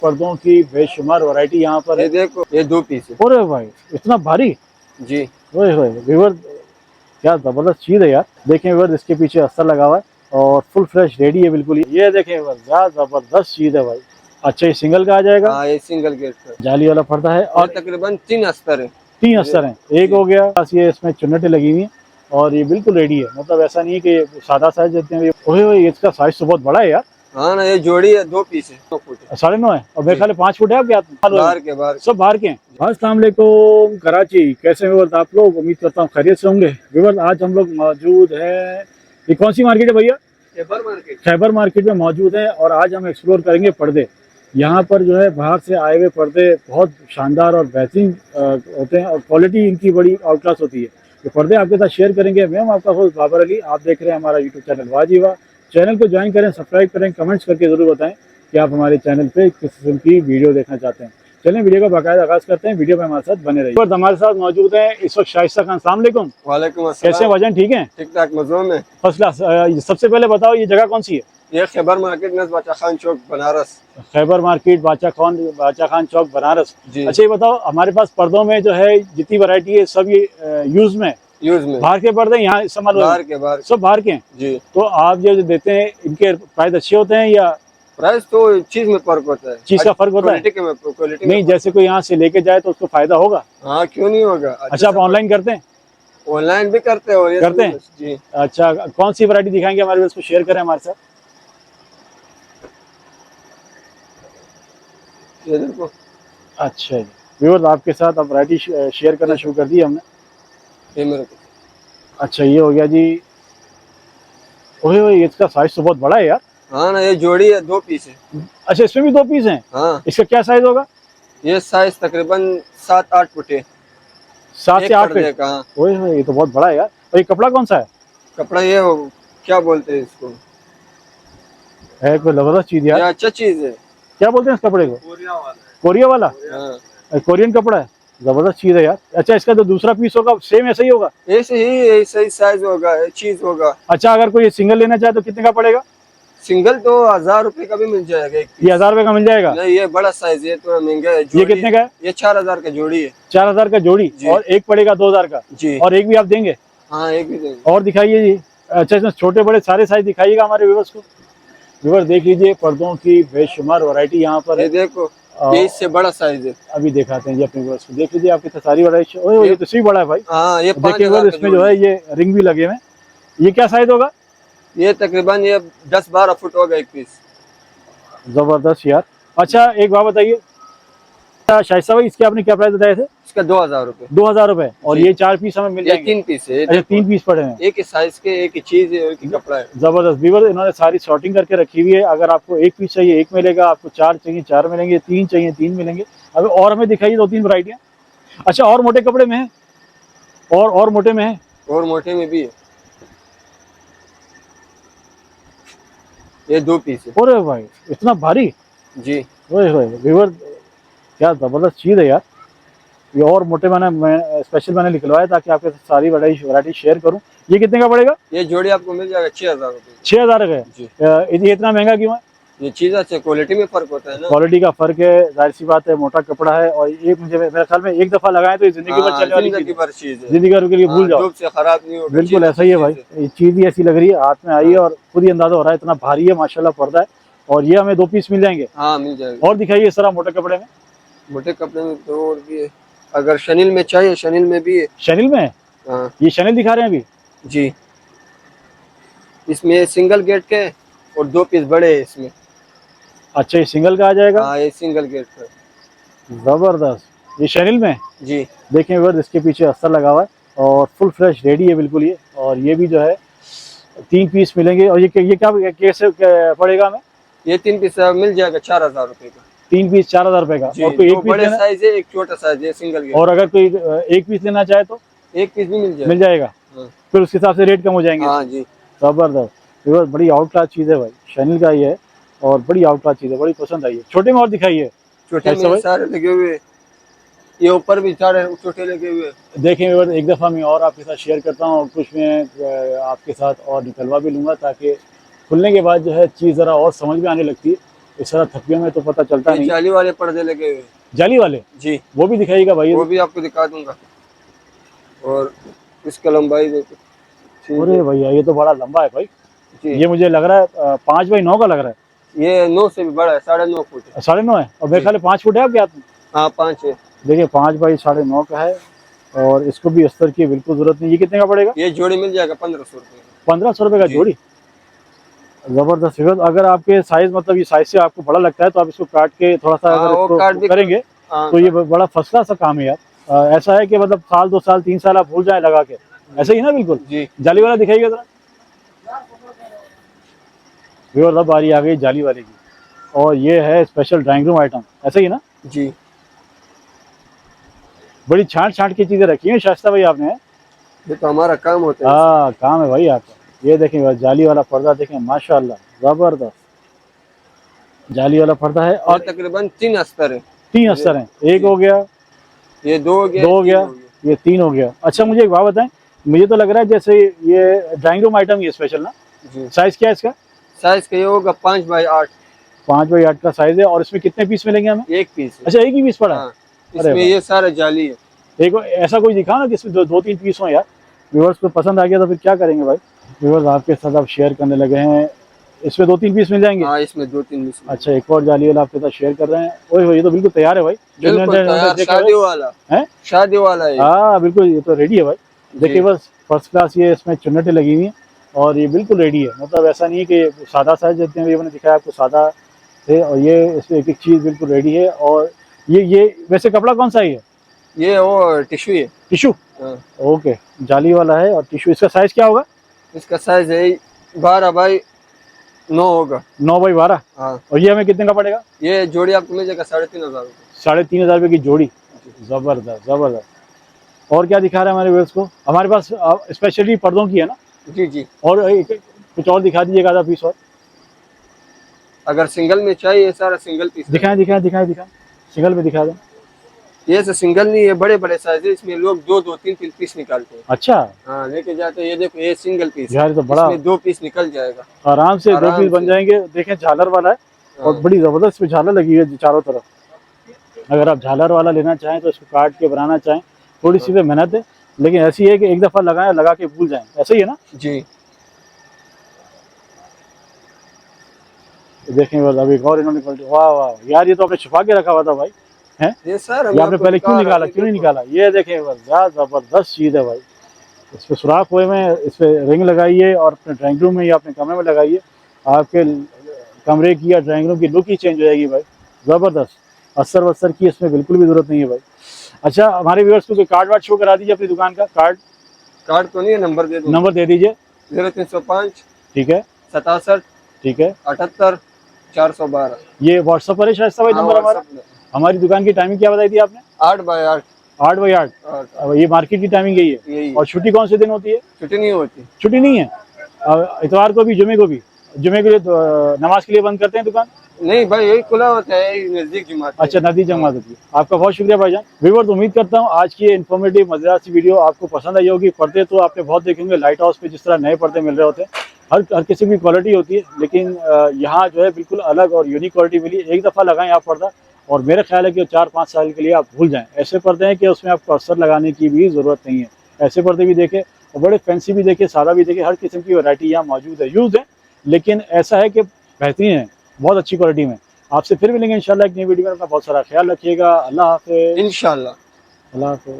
पर्दों की बेशुमार वैरायटी यहाँ पर है। ये देखो, ये 2 पीस है। अरे भाई इतना भारी। जी ओए होए व्यूअर, क्या जबरदस्त चीज है यार। देखें व्यूअर, इसके पीछे अस्तर लगा हुआ है और फुल फ्रेश रेडी है बिल्कुल। ये देखें व्यूअर, क्या जबरदस्त चीज है भाई। अच्छा, ये सिंगल का आ जाएगा, हाँ, ये सिंगल गेट का। जाली वाला पर्दा है ये और तकरीबन 3 अस्तर है। 3 अस्तर हैं। एक हो गया बस, ये इसमें चुन्नटें लगी हुई हैं और ये बिल्कुल रेडी है। मतलब ऐसा नहीं है कि सादा साइज देते हैं। ओए होए, इसका साइज तो बहुत बड़ा है यार। हाँ ना, ये जोड़ी है, 2 पीस है, 2 फुट है। 9.5 है और मेरे ख्याल 5 फुट है आपके हाथ में। बाहर के, बाहर सब बाहर के हैं। अस्सलाम वालेकुम कराची, कैसे व्यूअर्स आप लोग? उम्मीद करता हूँ खैरियत से होंगे। व्यूअर्स, आज हम लोग मौजूद है, ये कौन सी मार्केट है भैया? खैबर मार्केट। खैबर मार्केट में मौजूद है और आज हम एक्सप्लोर करेंगे पर्दे। यहाँ पर जो है बाहर से आए हुए पर्दे बहुत शानदार और बेहतरीन होते हैं और क्वालिटी इनकी बड़ी आउट क्लास होती है। ये पर्दे आपके साथ शेयर करेंगे। मैं हूं आपका होस्ट बाबर अली। आप देख रहे हैं हमारा यूट्यूब चैनल वाजीवा। चैनल को ज्वाइन करें, सब्सक्राइब करें, कमेंट्स करके ज़रूर बताएं कि आप हमारे चैनल पे किस किस्म की वीडियो देखना चाहते हैं। चलें वीडियो का बाकायदा आगाज करते हैं। वीडियो में हमारे साथ बने रहिए। और हमारे साथ मौजूद है इस वक्त शाइस्ता खान। अस्सलाम वालेकुम। वालेकुम अस्सलाम। कैसे हैं भाईजान, ठीक हैं? ठीक ठाक, मज़ों में। First class. सबसे पहले बताओ ये जगह कौन सी है? ये खैबर मार्केट में बादशाह खान चौक, बनारस। खैबर मार्केट, बादशाह खान चौक, बनारस। जी। अच्छा, ये बताओ हमारे पास पर्दों में जो है जितनी वैरायटी है सब ये यूज में बाहर के पर्दे यहाँ इस्तेमाल बाहर के, बाहर सब बाहर के हैं जी। तो आप जो देते हैं इनके प्राइस अच्छे होते हैं या प्राइस तो चीज में फर्क होता है। चीज का फर्क होता है? क्वालिटी नहीं, जैसे कोई यहाँ से लेके जाए तो उसको फायदा होगा? हाँ, क्यों नहीं होगा। अच्छा, आप ऑनलाइन करते हैं? ऑनलाइन भी करते हैं और ये करते हैं जी। अच्छा, कौन सी वैरायटी दिखाएंगे हमारे, उसको शेयर करें हमारे साथ। ये देखो। अच्छा जी व्यूअर्स, आपके साथ अब वैरायटी शेयर करना शुरू कर दी हमने। ये मेरे को। अच्छा, ये हो गया जी। ओए ओए, इसका साइज तो बहुत बड़ा है यार। हाँ ना, ये जोड़ी है, 2 पीस है। अच्छा, इसमें भी 2 पीस हैं। हाँ, इसका क्या साइज होगा? ये साइज तकरीबन 7-8 फुट है। 7 से 8 पर्दे फीट। का। हाँ। ओए होए, ये तो बहुत बड़ा है यार। और ये कपड़ा कौन सा है? कपड़ा ये क्या बोलते हैं इसको? है कोई जबरदस्त चीज यार। ये अच्छा चीज है। क्या बोलते हैं इस कपड़े को? कोरिया वाला। कोरिया वाला? हाँ। कोरियन कपड़ा है। जबरदस्त चीज है यार। अच्छा, इसका जो दूसरा पीस होगा सेम ऐसा ही होगा? ऐसे ही साइज होगा, चीज होगा। अच्छा, अगर कोई सिंगल लेना चाहे तो कितने का पड़ेगा? सिंगल तो 1000 रुपए का भी मिल जाएगा एक पीस। ये 1000 रुपए का मिल जाएगा? नहीं, ये बड़ा साइज, ये तो महंगा है। ये कितने का है? ये 4000 का जोड़ी है। 4000 का जोड़ी और एक पड़ेगा 2000 का जी। और एक भी आप देंगे? हाँ, एक भी देंगे। और दिखाइए जी। अच्छा, इसमें छोटे बड़े सारे साइज दिखाइएगा हमारे व्यूअर्स को। व्यूअर देख लीजिए, पर्दों की बेशुमार वैरायटी यहाँ पर है। ये देखो, ये इससे बड़ा साइज है। अभी दिखाते हैं जी अपने व्यूअर्स को। देख लीजिए आपकी सारी वैरायटी। ओए, ये तो सही बड़ा है भाई। हाँ, ये देखिए व्यूअर, इसमें जो है ये रिंग भी लगे हुए हैं। ये क्या साइज होगा? ये तकरीबन ये 10-12 फुट होगा एक पीस। जबरदस्त यार। अच्छा, एक बात बताइए शाइस्ता भाई, इसके आपने क्या प्राइस बताए थे? इसका 2000 रुपए। 2000 रुपए। और ये 4 पीस हमें मिल जाएंगे? 3 पीस है। अच्छा, 3 पीस पड़े हैं। एक ही साइज के, एक ही चीज है, एक ही कपड़ा है। जबरदस्त व्यूअर, इन्होंने सारी शॉर्टिंग करके रखी हुई है। अगर आपको एक पीस चाहिए एक मिलेगा, आपको 4 चाहिए 4 मिलेंगे, 3 चाहिए 3 मिलेंगे। अब और हमें दिखाइए 2-3 वैरायटियां। अच्छा, और मोटे कपड़े में है? और मोटे में है? और मोटे में भी है। ये 2 पीस है। अरे भाई इतना भारी। जी। ओए होए व्यूअर, क्या जबरदस्त चीज है यार। ये और मोटे मैं स्पेशल मैंने निकलवाया ताकि आपके साथ सारी वैरायटी शेयर करूं। ये कितने का पड़ेगा? ये जोड़ी आपको मिल जाएगा 6000 रुपए। 6000 का जी। है? ये इतना महंगा क्यों है? ये चीज अच्छी क्वालिटी में फर्क होता है ना। क्वालिटी का फर्क है, जाहिर सी बात है। मोटा कपड़ा है और ये मुझे मेरे ख्याल में एक दफा लगाए तो ये जिंदगी भर चलने वाली चीज है। जिंदगी भर के लिए भूल जाओ, से खराब नहीं होगा। बिल्कुल ऐसा ही है भाई। ये चीज ही ऐसी लग रही है, हाथ में आई है और खुद ही अंदाजा हो रहा है इतना भारी है माशाल्लाह पर्दा है। और ये हमें 2 पीस मिल जाएंगे? हाँ, मिल जाएगा। और दिखाइए इस तरह मोटे कपड़े में। मोटे कपड़े में तो और भी है। अगर शनील में चाहिए, शनील में भी है। शनील में है? हाँ ये शनील दिखा रहे हैं अभी जी। इसमें सिंगल गेट के और 2 पीस बड़े है इसमें। अच्छा, ये सिंगल का आ जाएगा? हाँ, ये सिंगल गेट का। जबरदस्त। ये शनील में जी। देखें व्यूअर्स, इसके पीछे अस्तर लगा हुआ है और फुल फ्रेश रेडी है बिल्कुल ये। और ये भी जो है 3 पीस मिलेंगे। और ये क्या कैसे पड़ेगा हमें? ये 3 पीस मिल जाएगा 4000 रुपए का। 3 पीस 4000 रुपए का। और कोई एक पीस बड़े लेना, साइज है, एक छोटा साइज है, सिंगल गेट। और अगर कोई एक पीस लेना चाहे तो एक पीस भी मिल जाएगा? हाँ। फिर उसके हिसाब से रेट कम हो जाएंगे? हाँ जी। जबरदस्त व्यूअर्स, बड़ी आउट क्लास चीज़ है भाई। शनील का ये है और बड़ी आउट क्लास चीज़ है, बड़ी पसंद आई है। छोटे में और दिखाइए। छोटे में सारे लगे हुए, ये ऊपर भी सारे छोटे लगे हुए। देखें व्यूअर्स, एक दफ़ा मैं और आपके साथ शेयर करता हूँ और कुछ मैं आपके साथ और निकलवा भी लूँगा ताकि खुलने के बाद जो है चीज़ ज़रा और समझ में आने लगती है। इस तरह थकियों में तो पता चलता ये नहीं। जाली वाले पर्दे लगे हुए हैं। जाली वाले जी, वो भी दिखाइएगा भाई। वो भी आपको दिखा दूंगा। और इसका लंबाई देखो, ठीक अरे है भैया ये तो बड़ा लंबा है भाई। जी। ये मुझे लग रहा है 5x9 का लग रहा ये 9 से भी बड़ा है, 9.5 फुट है। है। 9.5 है और मेरे जी। ख्याल 5 फुट है आपके हाथ में। हाँ 5 है। देखिए 5x9.5 का है और इसको भी अस्तर की बिल्कुल जरूरत नहीं। ये कितने का पड़ेगा? ये जोड़ी मिल जाएगा 1500 रुपये का। 1500 रुपये का जी। जोड़ी। जबरदस्त फिगर। अगर आपके साइज मतलब ये साइज से आपको बड़ा लगता है तो आप इसको काट के थोड़ा सा हाँ अगर वो इसको कार्ड भी करेंगे हाँ तो ये बड़ा फर्स्ट क्लास सा काम है यार। ऐसा है कि मतलब साल 2 साल 3 साल आप भूल जाए लगा के, ऐसे ही ना बिल्कुल। जी। जाली वाला दिखाइएगा जरा। व्यूअर्स अब बारी आ गई जाली वाले की और ये है स्पेशल ड्राइंग रूम आइटम, ऐसे ही ना। जी। बड़ी छांट छांट की चीजें रखी हैं शाइस्ता भाई आपने। ये तो हमारा काम होता है। हाँ काम है भाई आपका। ये देखें जाली वाला पर्दा देखें, माशाल्लाह जबरदस्त जाली वाला पर्दा है। ये और तकरीबन 3 अस्तर है। 3 अस्तर हैं, एक हो गया, ये 2 हो गया, 2 हो 3 गया, हो गया। ये 3 हो गया। अच्छा मुझे एक बात बताएं, मुझे तो लग रहा है जैसे ये ड्राइंग रूम आइटम ये स्पेशल ना। जी। साइज क्या है इसका? साइज का ये होगा 5x8। 5x8 का साइज है। और इसमें कितने पीस मिलेंगे हमें? एक पीस है। अच्छा एक ही पीस पड़ा है। हाँ, अरे इसमें वाह। ये सारा जाली है। एक ऐसा कोई दिखाओ ना जिसमें 2-3 पीस हो यार। व्यूअर्स को पसंद आ गया तो फिर क्या करेंगे भाई। व्यूअर्स आपके साथ आप शेयर करने लगे हैं, इसमें 2-3 पीस मिल जाएंगे। हाँ इसमें 2-3 पीस। अच्छा एक और जाली वाला आपके साथ शेयर कर रहे हैं। ओए ये तो बिल्कुल तैयार है भाई। बिल्कुल तैयार, शादी वाला है। शादी वाला है। हाँ बिल्कुल ये तो रेडी है भाई। देखिए बस फर्स्ट क्लास ये इसमें चुन्नटें लगी हुई हैं और ये बिल्कुल रेडी है। मतलब ऐसा नहीं है कि सादा साइज जितने भी मैंने दिखाया आपको सादा थे, और ये इसमें एक एक चीज़ बिल्कुल रेडी है। और ये वैसे कपड़ा कौन सा है? ये वो टिश्यू है। टिश्यू। हाँ। ओके जाली वाला है और टिश्यू। इसका साइज क्या होगा? इसका साइज है 12x9 होगा। 9x12। हाँ। और ये हमें कितने का पड़ेगा? ये जोड़ी आपको मिल जाएगा 3500 रुपये। 3500 रुपये की जोड़ी। जबरदस्त जबरदस्त। और क्या दिखा रहे हैं हमारे व्यूअर्स को? हमारे पास स्पेशली पर्दों की है ना। जी जी। और कुछ और दिखा दीजिएगा आधा पीस और। अगर सिंगल में चाहिए सारा सिंगल पीस दिखाएं दिखाएं दिखाएं दिखाएं, सिंगल में दिखा दें। ये से सिंगल नहीं है, बड़े बड़े साइज है। इसमें लोग 2-2 3-3 पीस निकालते हैं। अच्छा हाँ लेके जाते हैं। ये देखो ये सिंगल पीस यार ये तो बड़ा इसमें 2 पीस निकल जाएगा आराम से। 2 आराम पीस बन से। जाएंगे। देखें झालर वाला है और हाँ। बड़ी जबरदस्त इसमें झालर लगी है चारों तरफ। अगर आप झालर वाला लेना चाहें तो इसको काट के बनाना चाहें, थोड़ी सी पे मेहनत है, लेकिन ऐसी है कि एक दफा लगाएं लगा के भूल जाएं, ऐसे ही है ना। जी। तो देखें बस अभी एक और इन्होंने वाह वाह यार ये तो आपने छुपा के रखा हुआ था भाई। हैं ये सर ये आपने पहले क्यों निकाला, क्यों नहीं निकाला? ये देखें बस यार जबरदस्त चीज़ है भाई। इस पे सुराख हुए में, इस पे रिंग लगाइए और अपने ड्राइंग रूम में या अपने कमरे में लगाइए। आपके कमरे की या ड्राइंग रूम की लुक ही चेंज हो जाएगी भाई। ज़बरदस्त। अस्तर वस्तर की इसमें बिल्कुल भी ज़रूरत नहीं है भाई। अच्छा हमारे व्यूअर्स को कोई कार्ड वार्ड शो करा दीजिए अपनी दुकान का। कार्ड तो नहीं है, नंबर दे दो। नंबर दे दीजिए। 0305 ठीक है 67 ठीक है। 78 412। ये व्हाट्सअप पर है शायद भाई नंबर हमारा। हमारी दुकान की टाइमिंग क्या बताई थी आपने? 8x8। 8x8। अब ये मार्केट की टाइमिंग यही है। यही और छुट्टी कौन से दिन होती है? छुट्टी नहीं होती। छुट्टी नहीं है। इतवार को भी, जुमे को भी? जुमे के लिए नमाज के लिए बंद करते हैं दुकान? नहीं भाई यही खुला होता है, यही नजदीक जमात है। अच्छा नदी जमात होती है। आपका बहुत शुक्रिया भाईजान। व्यूअर्स उम्मीद करता हूँ आज की इन्फॉर्मेटिव मजेदार सी वीडियो आपको पसंद आई होगी। पर्दे तो आपने बहुत देखे होंगे लाइट हाउस पे जिस तरह नए पर्दे मिल रहे होते हैं, हर किसी की क्वालिटी होती है, लेकिन यहाँ जो है बिल्कुल अलग और यूनिक क्वालिटी मिली। एक दफ़ा लगाएं आप पर्दा और मेरा ख्याल है कि 4-5 साल के लिए आप भूल जाएं। ऐसे पर्दे हैं कि उसमें आपको असर लगाने की भी ज़रूरत नहीं है। ऐसे पर्दे भी देखे और बड़े फैंसी भी देखे, सादा भी देखे, हर किस्म की वैरायटी यहाँ मौजूद है, यूज़ है, लेकिन ऐसा है कि बेहतरीन है, बहुत अच्छी क्वालिटी में। आपसे फिर मिलेंगे इंशाल्लाह एक नई वीडियो में। अपना बहुत सारा ख्याल रखिएगा। अल्लाह हाफ़िज़। इंशाल्लाह। अल्लाह हाफ़िज़।